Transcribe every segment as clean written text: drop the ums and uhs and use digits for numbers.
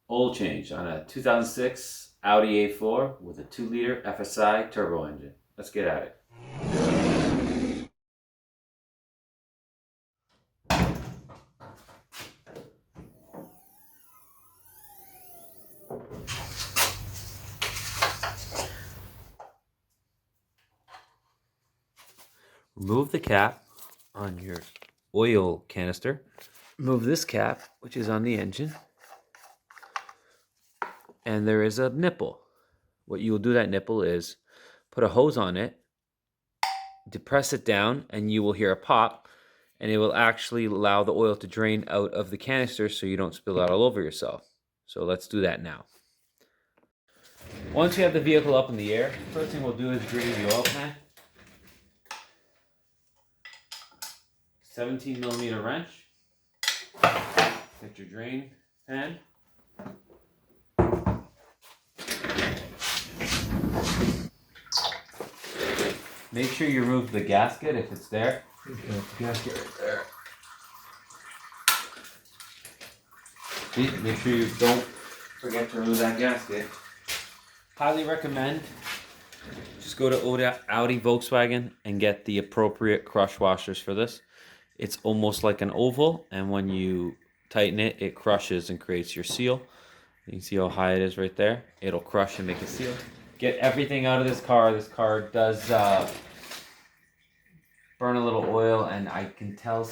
Oil change on a 2006 Audi A4 with a 2-liter FSI turbo engine. Let's get at it. Remove the cap on your oil canister. Remove this cap, which is on the engine. And there is a nipple. What you will do that nipple is put a hose on it, depress it down, and you will hear a pop, and it will actually allow the oil to drain out of the canister so you don't spill out all over yourself. So let's do that now. Once you have the vehicle up in the air, first thing we'll do is drain the oil pan. 17mm wrench. Get your drain pan. Make sure you remove the gasket if it's there. The gasket right there. See, make sure you don't forget to remove that gasket. Highly recommend just go to Audi Volkswagen and get the appropriate crush washers for this. It's almost like an oval, and when you tighten it, it crushes and creates your seal. You can see how high it is right there. It'll crush and make a seal. Get everything out of this car. This car does burn a little oil, and I can tell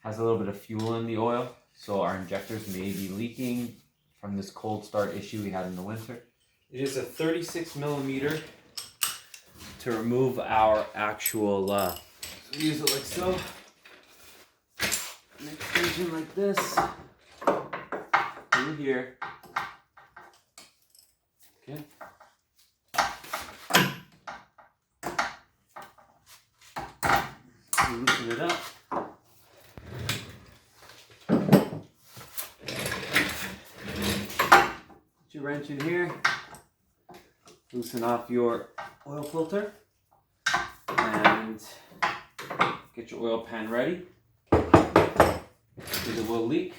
has a little bit of fuel in the oil, so our injectors may be leaking from this cold start issue we had in the winter. It is a 36mm to remove our actual, so use it like so. An extension like this, through here. Okay. Loosen it up. Put your wrench in here. Loosen off your oil filter. And get your oil pan ready. Because it will leak.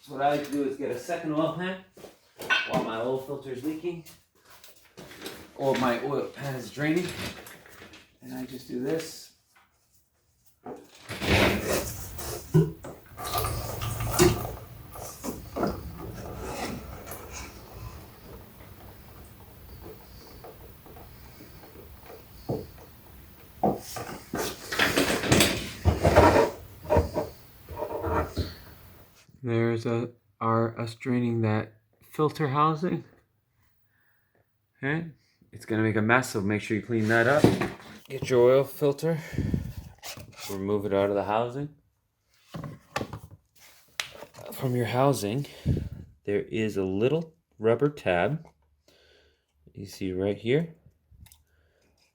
So what I like to do is get a second oil pan while my oil filter is leaking. Or my oil pan is draining. And I just do this. There's us draining that filter housing. Okay, it's gonna make a mess, so make sure you clean that up. Get your oil filter, remove it out of the housing. From your housing, there is a little rubber tab. You see right here.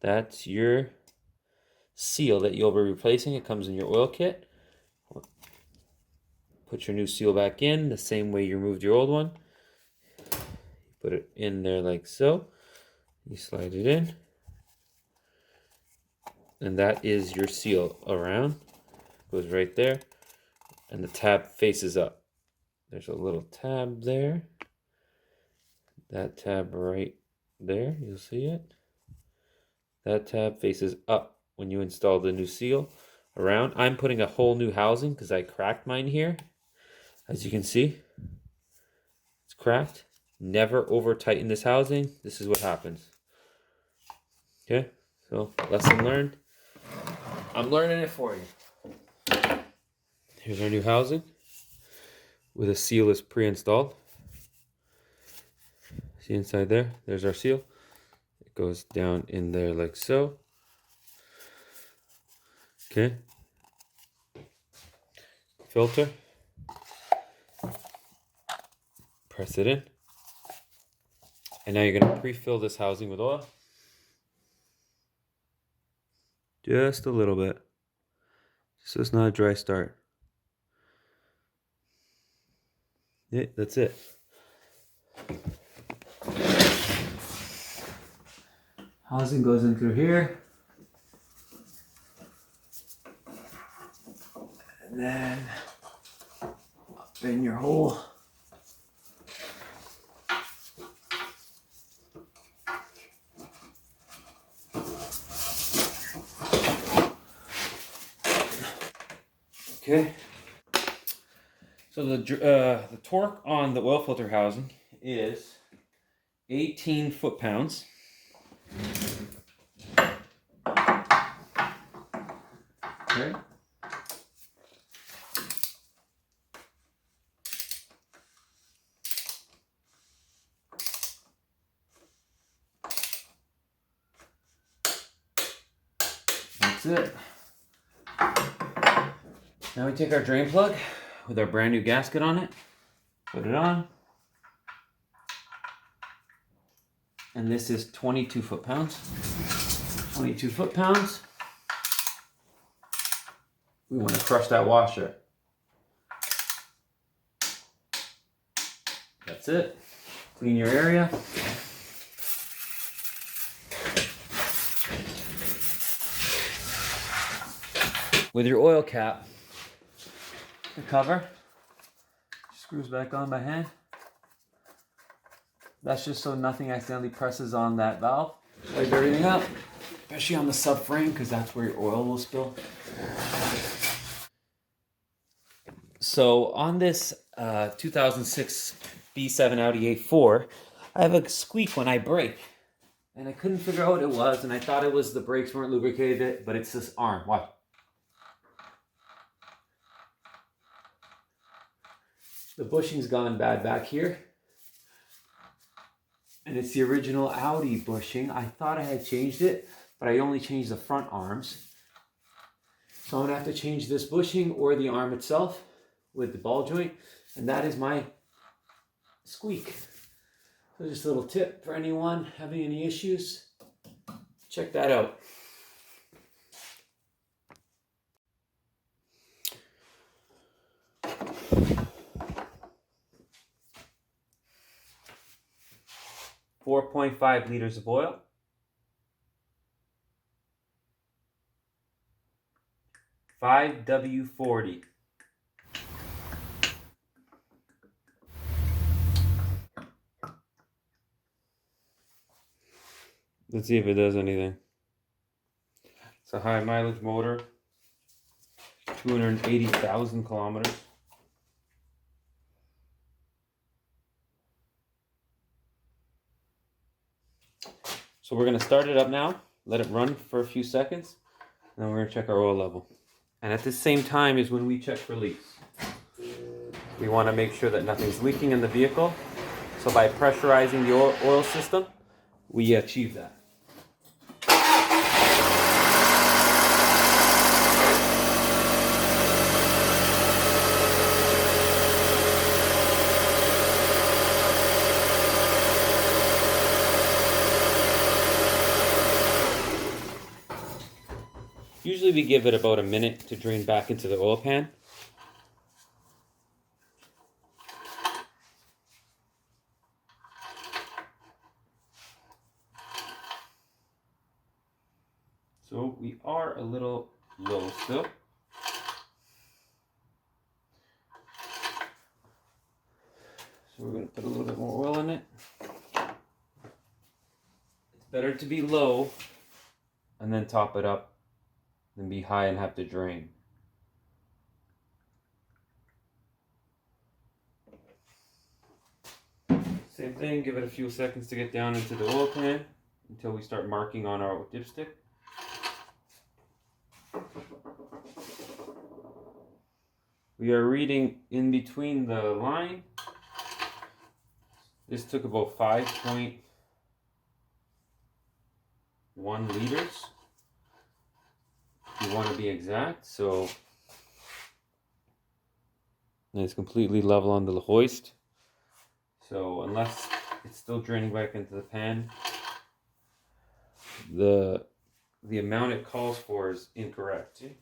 That's your seal that you'll be replacing. It comes in your oil kit. Put your new seal back in the same way you removed your old one. Put it in there like so. You slide it in. And that is your seal around. Goes right there. And the tab faces up. There's a little tab there. That tab right there, you'll see it. That tab faces up when you install the new seal around. I'm putting a whole new housing because I cracked mine here. As you can see, it's cracked. Never over tighten this housing. This is what happens. Okay, so lesson learned. I'm learning it for you. Here's our new housing with a seal is pre-installed. See inside there? There's our seal. It goes down in there like so. Okay. Filter. Press it in. And now you're going to pre-fill this housing with oil. Just a little bit. So it's not a dry start. Yeah, that's it. Housing goes in through here. And then up in your hole. Okay. So the torque on the oil filter housing is 18 foot-pounds. Okay. That's it. Now we take our drain plug with our brand new gasket on it, put it on, and this is 22 foot-pounds. 22 foot-pounds. We want to crush that washer. That's it. Clean your area. With your oil cap, the cover screws back on by hand. That's just so nothing accidentally presses on that valve. Wipe everything up, especially on the subframe, because that's where your oil will spill. So on this 2006 B7 Audi A4, I have a squeak when I brake. And I couldn't figure out what it was, and I thought it was the brakes weren't lubricated, but it's this arm. Watch. The bushing's gone bad back here. And it's the original Audi bushing. I thought I had changed it, but I only changed the front arms. So I'm gonna have to change this bushing or the arm itself with the ball joint. And that is my squeak. So just a little tip for anyone having any issues. Check that out. .5 liters of oil. W40. Let's see if it does anything. It's a high mileage motor, 280,000 kilometers. So we're going to start it up now, let it run for a few seconds, and then we're going to check our oil level. And at the same time is when we check for leaks. We want to make sure that nothing's leaking in the vehicle. So by pressurizing the oil system, we achieve that. Usually we give it about a minute to drain back into the oil pan. So we are a little low still. So we're going to put a little bit more oil in it. It's better to be low and then top it up than be high and have to drain. Same thing, give it a few seconds to get down into the oil pan until we start marking on our dipstick. We are reading in between the line. This took about 5.1 liters. You want to be exact, so it's completely level on the hoist. So unless it's still draining back into the pan, the amount it calls for is incorrect. See?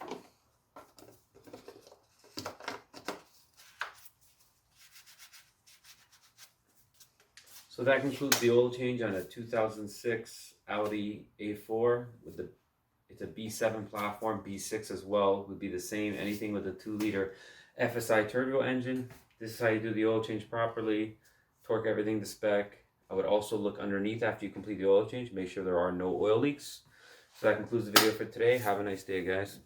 So that concludes the oil change on a 2006 Audi A4 with the It's a B7 platform, B6 as well would be the same. Anything with a 2-liter FSI turbo engine. This is how you do the oil change properly. Torque everything to spec. I would also look underneath after you complete the oil change. Make sure there are no oil leaks. So that concludes the video for today. Have a nice day, guys.